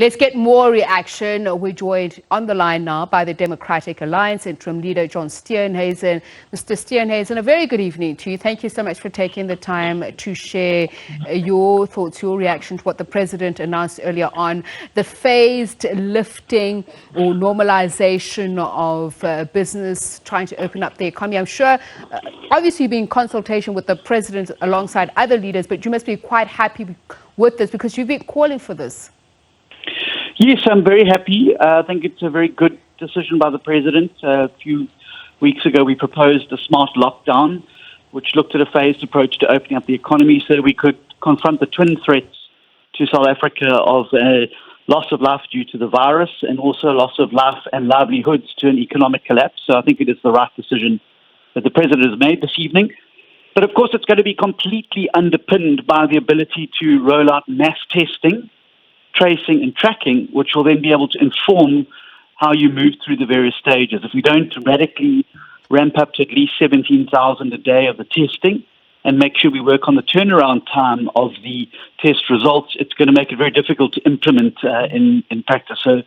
Let's get more reaction. We're joined on the line now by the Democratic Alliance interim leader, John Steenhuisen. Mr. Steenhuisen, a very good evening to you. Thank you so much for taking the time to share your thoughts, your reaction to what the President announced earlier on, the phased lifting or normalization of business, trying to open up the economy. I'm sure, obviously, you've been in consultation with the President alongside other leaders, but you must be quite happy with this because you've been calling for this. Yes, I'm very happy. I think it's a very good decision by the President. A few weeks ago, we proposed a smart lockdown, which looked at a phased approach to opening up the economy so that we could confront the twin threats to South Africa of loss of life due to the virus and also loss of life and livelihoods to an economic collapse. So I think it is the right decision that the President has made this evening. But of course, it's going to be completely underpinned by the ability to roll out mass testing, tracing and tracking, which will then be able to inform how you move through the various stages. If we don't radically ramp up to at least 17,000 a day of the testing and make sure we work on the turnaround time of the test results, it's going to make it very difficult to implement in practice. So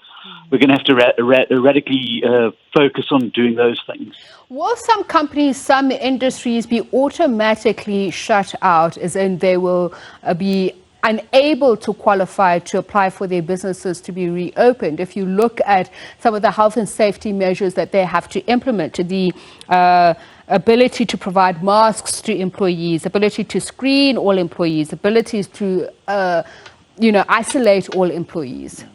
we're going to have to radically focus on doing those things. Will some companies, some industries be automatically shut out, as in they will be unable to qualify to apply for their businesses to be reopened? If you look at some of the health and safety measures that they have to implement, the ability to provide masks to employees, ability to screen all employees, abilities to isolate all employees.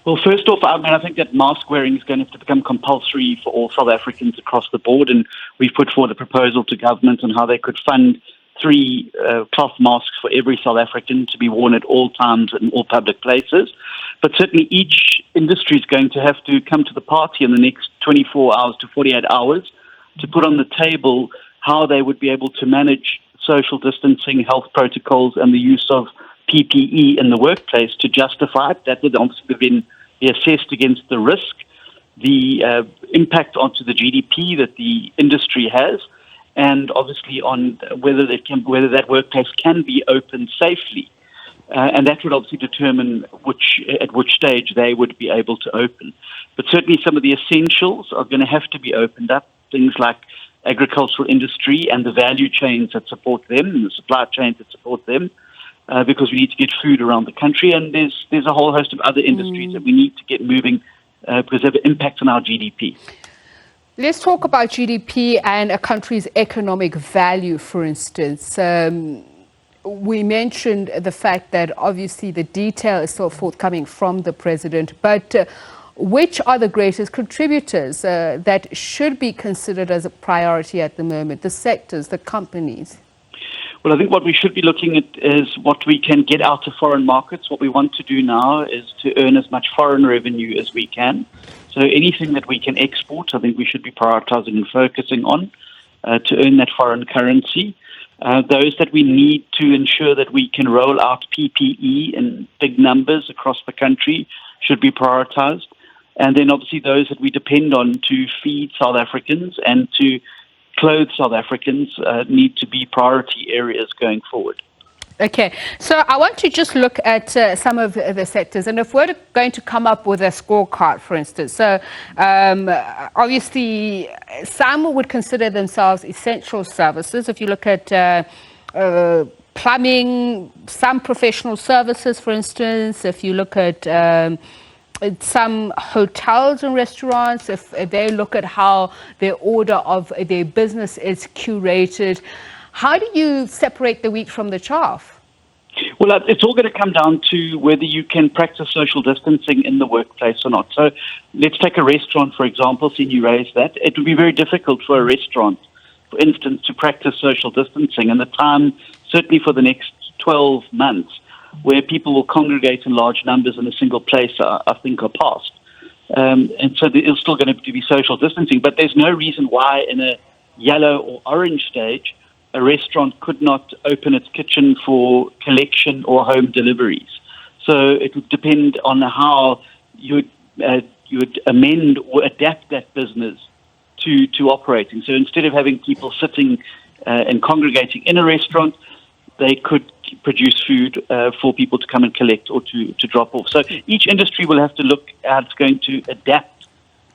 Well, first off, I think that mask wearing is going to have to become compulsory for all South Africans across the board, and we've put forward a proposal to government on how they could fund 3 cloth masks for every South African to be worn at all times in all public places. But certainly each industry is going to have to come to the party in the next 24 hours to 48 hours to put on the table how they would be able to manage social distancing, health protocols, and the use of PPE in the workplace to justify it. That would obviously be assessed against the risk, the impact onto the GDP that the industry has, and obviously on whether that workplace can be opened safely. And that would obviously determine at which stage they would be able to open. But certainly some of the essentials are going to have to be opened up, things like agricultural industry and the value chains that support them, and the supply chains that support them, because we need to get food around the country. And there's a whole host of other industries that we need to get moving because they have an impact on our GDP. Let's talk about GDP and a country's economic value, for instance. We mentioned the fact that obviously the detail is still forthcoming from the President, but which are the greatest contributors that should be considered as a priority at the moment, the sectors, the companies? Well, I think what we should be looking at is what we can get out of foreign markets. What we want to do now is to earn as much foreign revenue as we can. So anything that we can export, I think we should be prioritizing and focusing on to earn that foreign currency. Those that we need to ensure that we can roll out PPE in big numbers across the country should be prioritized. And then obviously those that we depend on to feed South Africans and to clothe South Africans need to be priority areas going forward. Okay, so I want to just look at some of the sectors, and if we're going to come up with a scorecard, for instance, so obviously some would consider themselves essential services. If you look at plumbing, some professional services, for instance, if you look at some hotels and restaurants, if they look at how their order of their business is curated, how do you separate the wheat from the chaff? Well, it's all going to come down to whether you can practice social distancing in the workplace or not. So let's take a restaurant, for example, seeing you raise that. It would be very difficult for a restaurant, for instance, to practice social distancing. And the time, certainly for the next 12 months, where people will congregate in large numbers in a single place, I think are past. And so there's still going to be social distancing. But there's no reason why in a yellow or orange stage, a restaurant could not open its kitchen for collection or home deliveries. So it would depend on how you would amend or adapt that business to operating. So instead of having people sitting and congregating in a restaurant, they could produce food for people to come and collect or to drop off. So each industry will have to look how it's going to adapt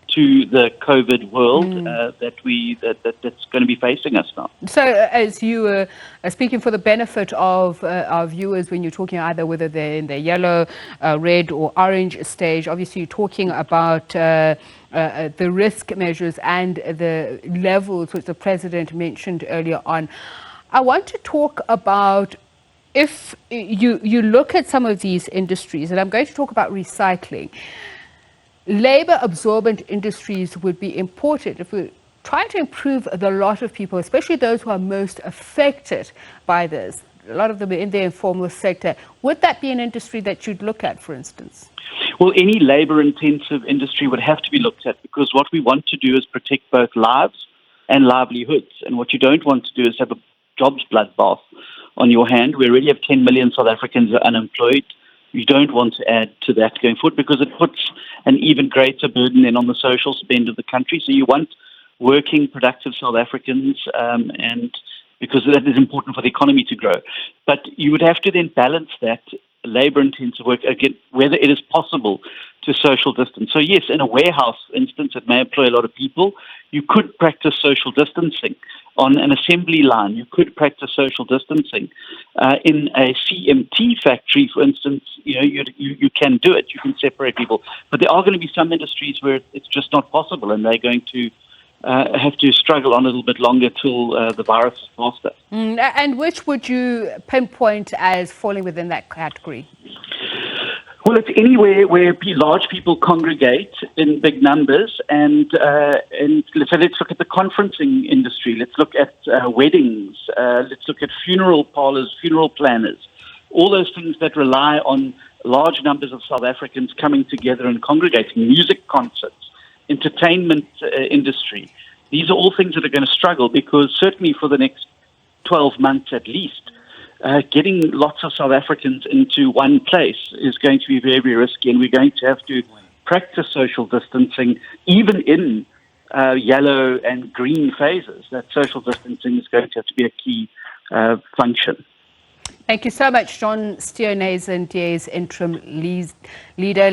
to the COVID world that's going to be facing us now. So, as you were speaking for the benefit of our viewers, when you're talking either whether they're in the yellow, red, or orange stage, obviously you're talking about the risk measures and the levels which the president mentioned earlier on. I want to talk about, if you look at some of these industries, and I'm going to talk about recycling. Labor absorbent industries would be important if we try to improve the lot of people, especially those who are most affected by this. A lot of them are in the informal sector. Would that be an industry that you'd look at, for instance? Well, any labor-intensive industry would have to be looked at, because what we want to do is protect both lives and livelihoods. And what you don't want to do is have a jobs bloodbath on your hand. We already have 10 million South Africans who are unemployed. You don't want to add to that going forward, because it puts an even greater burden then on the social spend of the country. So you want working, productive South Africans, and because that is important for the economy to grow. But you would have to then balance that labor-intensive work again, whether it is possible to social distance. So yes, in a warehouse, for instance, it may employ a lot of people. You could practice social distancing. On an assembly line, you could practice social distancing. In a CMT factory, for instance, you can do it. You can separate people. But there are going to be some industries where it's just not possible, and they're going to have to struggle on a little bit longer till the virus is past us. And which would you pinpoint as falling within that category? Well, it's anywhere where large people congregate in big numbers, and so let's look at the conferencing industry. Let's look at weddings. Let's look at funeral parlors, funeral planners. All those things that rely on large numbers of South Africans coming together and congregating. Music concerts, entertainment industry. These are all things that are going to struggle, because certainly for the next 12 months at least, getting lots of South Africans into one place is going to be very, very risky, and we're going to have to practice social distancing even in yellow and green phases. That social distancing is going to have to be a key function. Thank you so much, John Steenhuisen, DA's interim leader.